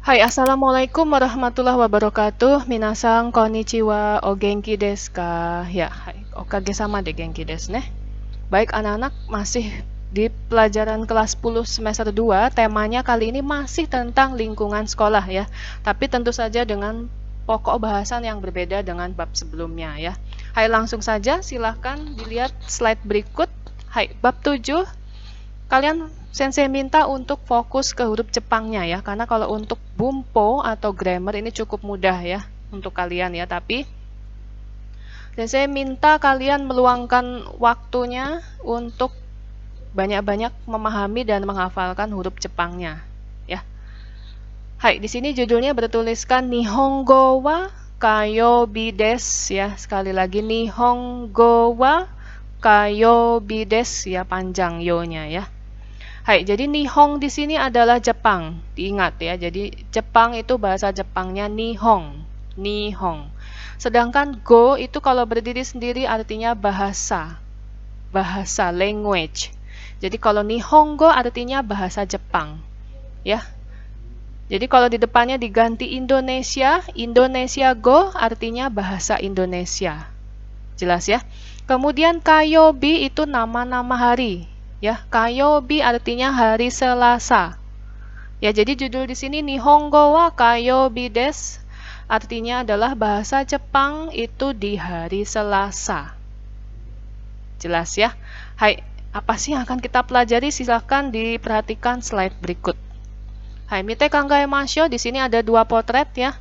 Hai, assalamualaikum warahmatullahi wabarakatuh. Minasan konnichiwa, o genki desu ka? Ya, hai, okage sama de genki desu ne. Baik anak-anak, masih di pelajaran kelas 10 semester 2, temanya kali ini masih tentang lingkungan sekolah ya. Tapi tentu saja dengan pokok bahasan yang berbeda dengan bab sebelumnya ya. Hai, langsung saja silahkan dilihat slide berikut. Hai, bab 7. Kalian sensei minta untuk fokus ke huruf Jepangnya ya, karena kalau untuk bumpo atau grammar ini cukup mudah ya untuk kalian ya, tapi sensei minta kalian meluangkan waktunya untuk banyak-banyak memahami dan menghafalkan huruf Jepangnya ya. Hai, di sini judulnya bertuliskan Nihongo wa kayobi desu ya. Sekali lagi Nihongo wa kayobi desu ya, panjang yo-nya ya. Hai, jadi Nihong di sini adalah Jepang. Diingat ya. Jadi Jepang itu bahasa Jepangnya Nihong. Nihong. Sedangkan go itu kalau berdiri sendiri artinya bahasa. Bahasa, language. Jadi kalau Nihongo artinya bahasa Jepang. Ya. Jadi kalau di depannya diganti Indonesia, Indonesia go artinya bahasa Indonesia. Jelas ya. Kemudian kayobi itu nama-nama hari. Ya, kayobi artinya hari Selasa. Ya, jadi judul di sini Nihongo wa kayobi desu artinya adalah bahasa Jepang itu di hari Selasa. Jelas ya? Hai, apa sih yang akan kita pelajari? Silahkan diperhatikan slide berikut. Hai, mite kangaemashou, di sini ada dua potret ya.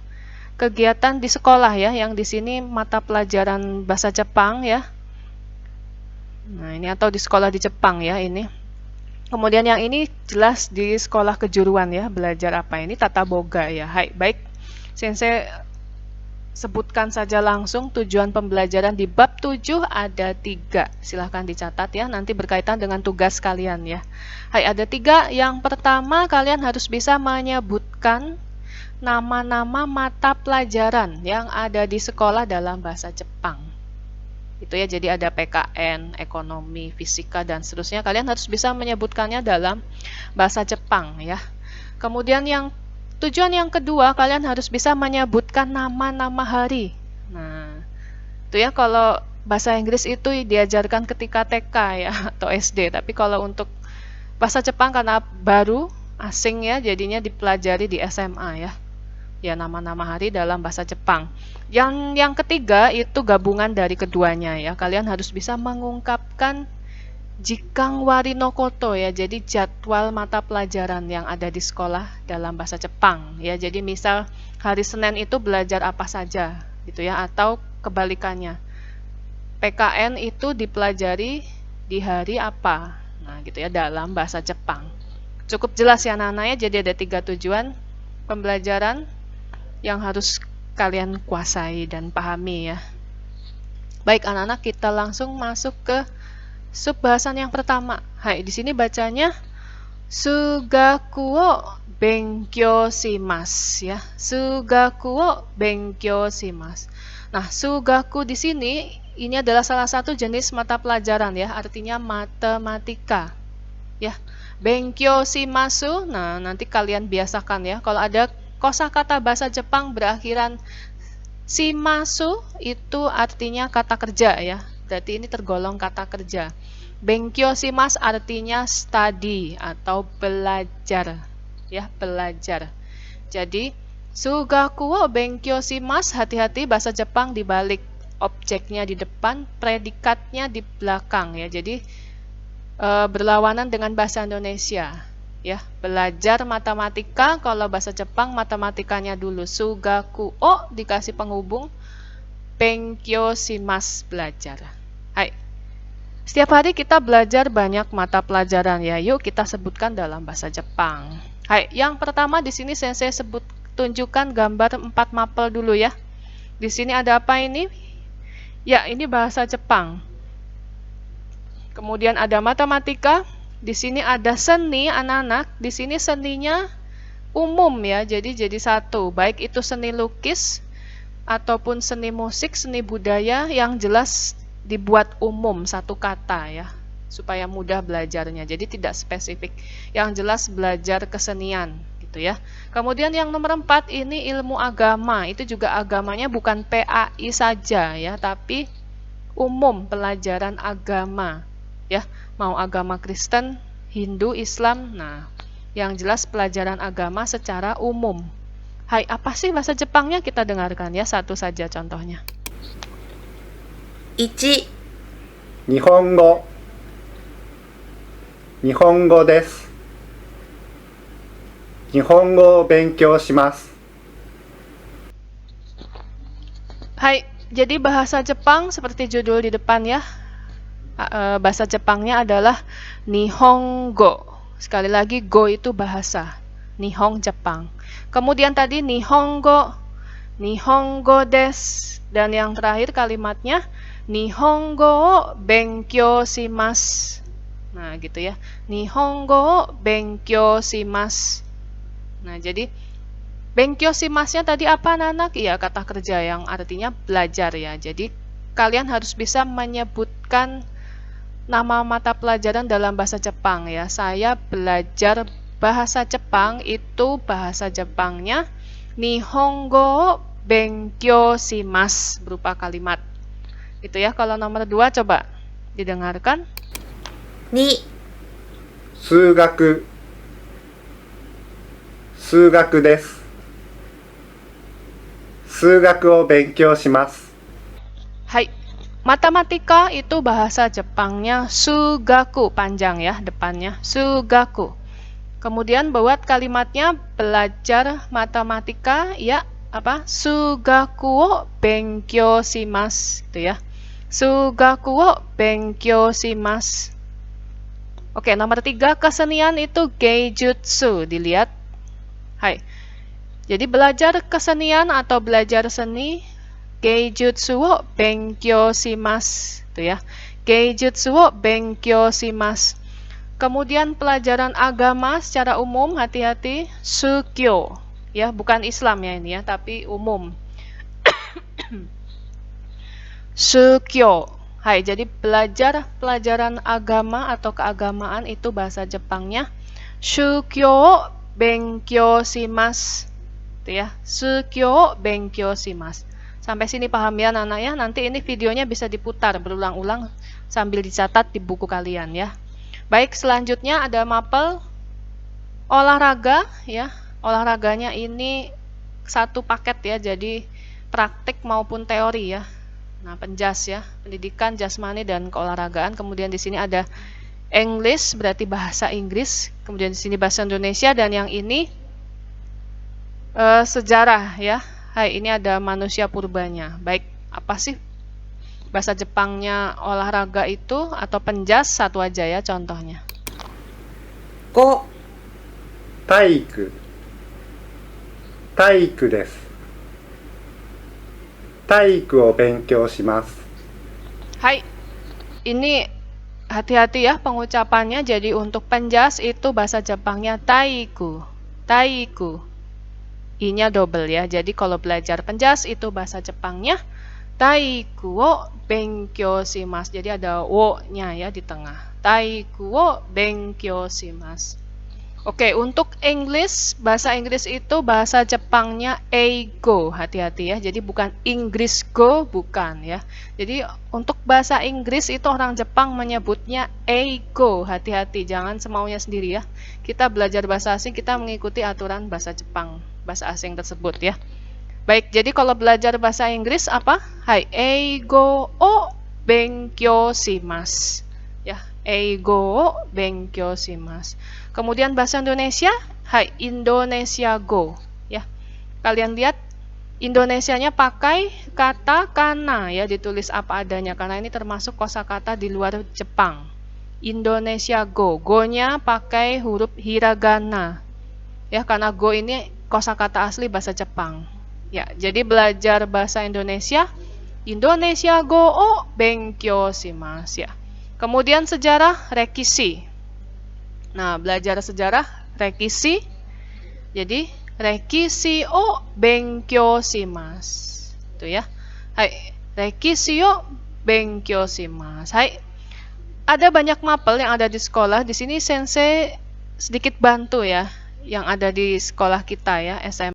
Kegiatan di sekolah ya, yang di sini mata pelajaran bahasa Jepang ya. Nah, ini atau di sekolah di Jepang ya ini. Kemudian yang ini jelas di sekolah kejuruan ya, belajar apa ini? Tata boga ya. Hai, baik. Sensei sebutkan saja langsung tujuan pembelajaran di bab 7 ada 3. Silahkan dicatat ya, nanti berkaitan dengan tugas kalian ya. Hai, ada 3. Yang pertama, kalian harus bisa menyebutkan nama-nama mata pelajaran yang ada di sekolah dalam bahasa Jepang. Itu ya, jadi ada PKN, ekonomi, fisika, dan seterusnya. Kalian harus bisa menyebutkannya dalam bahasa Jepang ya. Kemudian tujuan yang kedua, kalian harus bisa menyebutkan nama-nama hari. Nah, itu ya, kalau bahasa Inggris itu diajarkan ketika TK ya atau SD. Tapi kalau untuk bahasa Jepang karena baru, asing ya, jadinya dipelajari di SMA ya. Ya, nama-nama hari dalam bahasa Jepang. Yang ketiga itu gabungan dari keduanya ya. Kalian harus bisa mengungkapkan Jikang Wari no Koto ya. Jadi jadwal mata pelajaran yang ada di sekolah dalam bahasa Jepang ya. Jadi misal hari Senin itu belajar apa saja gitu ya, atau kebalikannya. PKN itu dipelajari di hari apa. Nah, gitu ya, dalam bahasa Jepang. Cukup jelas ya anak-anak ya. Jadi ada 3 tujuan pembelajaran yang harus kalian kuasai dan pahami ya. Baik anak-anak, kita langsung masuk ke sub bahasan yang pertama. Hai, di sini bacanya Sugaku wo benkyou shimasu ya. Sugaku wo benkyou shimasu. Nah, sugaku di sini ini adalah salah satu jenis mata pelajaran ya, artinya matematika. Ya. Benkyou shimasu. Nah, nanti kalian biasakan ya. Kalau ada kosakata bahasa Jepang berakhiran shimasu itu artinya kata kerja ya. Berarti ini tergolong kata kerja. Benkyou shimasu artinya study atau belajar ya, belajar. Jadi sugaku wo benkyou shimasu, hati-hati bahasa Jepang dibalik, objeknya di depan, predikatnya di belakang ya. Jadi berlawanan dengan bahasa Indonesia. Ya, belajar matematika, kalau bahasa Jepang matematikanya dulu sugaku o dikasih penghubung, benkyou shimasu belajar. Hai. Setiap hari kita belajar banyak mata pelajaran ya. Yuk kita sebutkan dalam bahasa Jepang. Hai, yang pertama di sini sensei tunjukkan gambar 4 mapel dulu ya. Di sini ada apa ini? Ya, ini bahasa Jepang. Kemudian ada matematika. Di sini ada seni anak-anak. Di sini seninya umum ya, jadi satu. Baik itu seni lukis ataupun seni musik, seni budaya, yang jelas dibuat umum satu kata ya, supaya mudah belajarnya. Jadi tidak spesifik. Yang jelas belajar kesenian gitu ya. Kemudian yang nomor 4 ini ilmu agama. Itu juga agamanya bukan PAI saja ya, tapi umum pelajaran agama ya. Mau agama Kristen, Hindu, Islam. Nah, yang jelas pelajaran agama secara umum. Hai, apa sih bahasa Jepangnya? Kita dengarkan ya, satu saja contohnya. 1、日本語日本語です。日本語を勉強します。 Hai, jadi bahasa Jepang seperti judul di depan ya. Bahasa Jepangnya adalah Nihongo. Sekali lagi, go itu bahasa. Nihong Jepang. Kemudian tadi Nihongo, Nihongo desu. Dan yang terakhir kalimatnya Nihongo benkyou shimasu. Nah, gitu ya. Nihongo benkyou shimasu. Nah, jadi benkyou shimasu-nya tadi apa, anak-anak? Iya, kata kerja yang artinya belajar ya. Jadi kalian harus bisa menyebutkan nama mata pelajaran dalam bahasa Jepang ya. Saya belajar bahasa Jepang, itu bahasa Jepangnya Nihongo benkyou shimasu berupa kalimat. Itu ya. Kalau nomor 2 coba didengarkan. 2、数学数学です。数学を勉強します。 Hai, matematika itu bahasa Jepangnya sugaku, panjang ya depannya, sugaku. Kemudian buat kalimatnya belajar matematika ya, apa? Sugaku wo benkyou shimasu gitu ya. Sugaku wo benkyou shimasu. Oke, nomor 3 kesenian itu geijutsu, dilihat. Hai. Jadi belajar kesenian atau belajar seni geijutsu wo benkyou shimasu, tuh ya. Geijutsu wo benkyou shimasu. Kemudian pelajaran agama secara umum, hati-hati, sukyo. Ya, bukan Islam ya ini ya, tapi umum. Sukyo. Hai, jadi belajar pelajaran agama atau keagamaan itu bahasa Jepangnya Shukyo benkyou shimasu. Itu ya, Shukyo benkyou shimasu. Sampai sini paham ya anak-anak ya? Nanti ini videonya bisa diputar berulang-ulang sambil dicatat di buku kalian ya. Baik, selanjutnya ada mapel olahraga ya. Olahraganya ini satu paket ya, jadi praktik maupun teori ya. Nah, penjas ya, pendidikan jasmani dan keolahragaan. Kemudian di sini ada English, berarti bahasa Inggris. Kemudian di sini bahasa Indonesia, dan yang ini sejarah ya. Hai, ini ada manusia purbanya. Baik, apa sih bahasa Jepangnya olahraga itu atau penjas? Satu aja ya contohnya. 5、体育体育です。体育を勉強します。 Hai, ini hati-hati ya pengucapannya. Jadi untuk penjas itu bahasa Jepangnya taiku. Taiku. I-nya double ya. Jadi kalau belajar penjas itu bahasa Jepangnya taiku wo benkyou shimasu. Jadi ada wo-nya ya di tengah. Taiku wo benkyou shimasu. Oke, untuk English, bahasa Inggris itu bahasa Jepangnya eigo. Hati-hati ya. Jadi bukan Inggris go, bukan ya. Jadi untuk bahasa Inggris itu orang Jepang menyebutnya eigo. Hati-hati, jangan semaunya sendiri ya. Kita belajar bahasa asing, kita mengikuti aturan bahasa Jepang, bahasa asing tersebut ya. Baik, jadi kalau belajar bahasa Inggris apa? Hai, eigo o benkyou shimasu. Ya, eigo o benkyou shimasu. Kemudian bahasa Indonesia, hai, Indonesia go ya. Kalian lihat Indonesianya pakai kata kana ya, ditulis apa adanya karena ini termasuk kosakata di luar Jepang. Indonesia go. Go-nya pakai huruf hiragana. Ya, karena go ini kosakata asli bahasa Jepang. Ya, jadi belajar bahasa Indonesia Indonesia go o benkyou shimasu ya. Kemudian sejarah rekisi. Nah, belajar sejarah rekisi. Jadi rekisi o benkyou shimasu. Itu ya. Hai, rekisi o benkyou shimasu. Hai. Ada banyak mapel yang ada di sekolah. Di sini sensei sedikit bantu ya. yang ada di sekolah kita ya, SMA.